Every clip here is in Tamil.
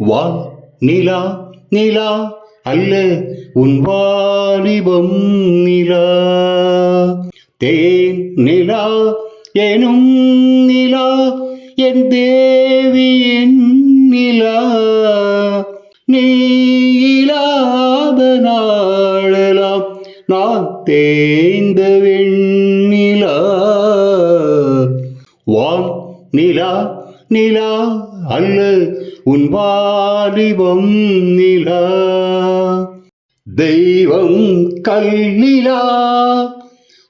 வான் நிலா நிலா அல்ல உன் வாலிபம் நிலா, தேன் நிலா எனும் நிலா என் தேவியின் நிலா, நீ இல்லாத நாளெல்லாம் நான் தேய்ந்த வெண்ணிலா. வான் நிலா நிலா அல்ல உன் வாலிபம் நிலா, தெய்வம் கல்லிலா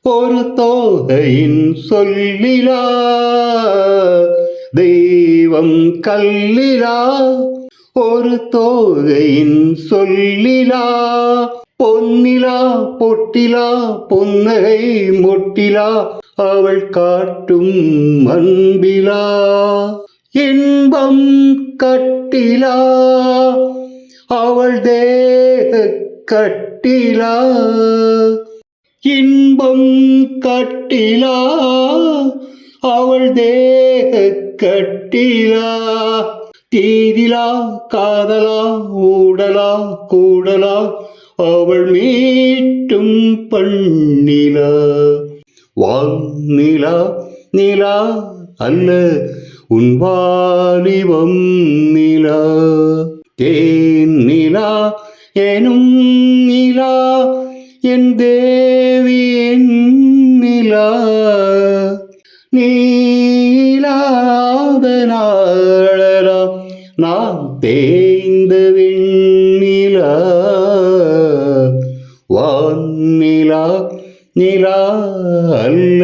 ஒரு தோகையின் சொல்லிலா, தெய்வம் கல்லிலா ஒரு தோகையின் சொல்லிலா, பொன்னிலா பொட்டிலா பொன்னகை மொட்டிலா அவள் காட்டும் அன்பிலா, இன்பம் கட்டிலா அவள் தேக கட்டிலா, இன்பம் கட்டிலா அவள் தேக கட்டிலா, தீதிலா காதலா ஊடலா கூடலா அவள் மீட்டும் பண்ணிலா. வான்நிலா நிலா அல்ல உன் வாலிபம் நிலா, தேன் நிலா எனும் நிலா என் தேவியின் நிலா, நீ இல்லாத நாளெல்லாம் நான் தேய்ந்த வெண்ணிலா. வான்நிலா நிலா அல்ல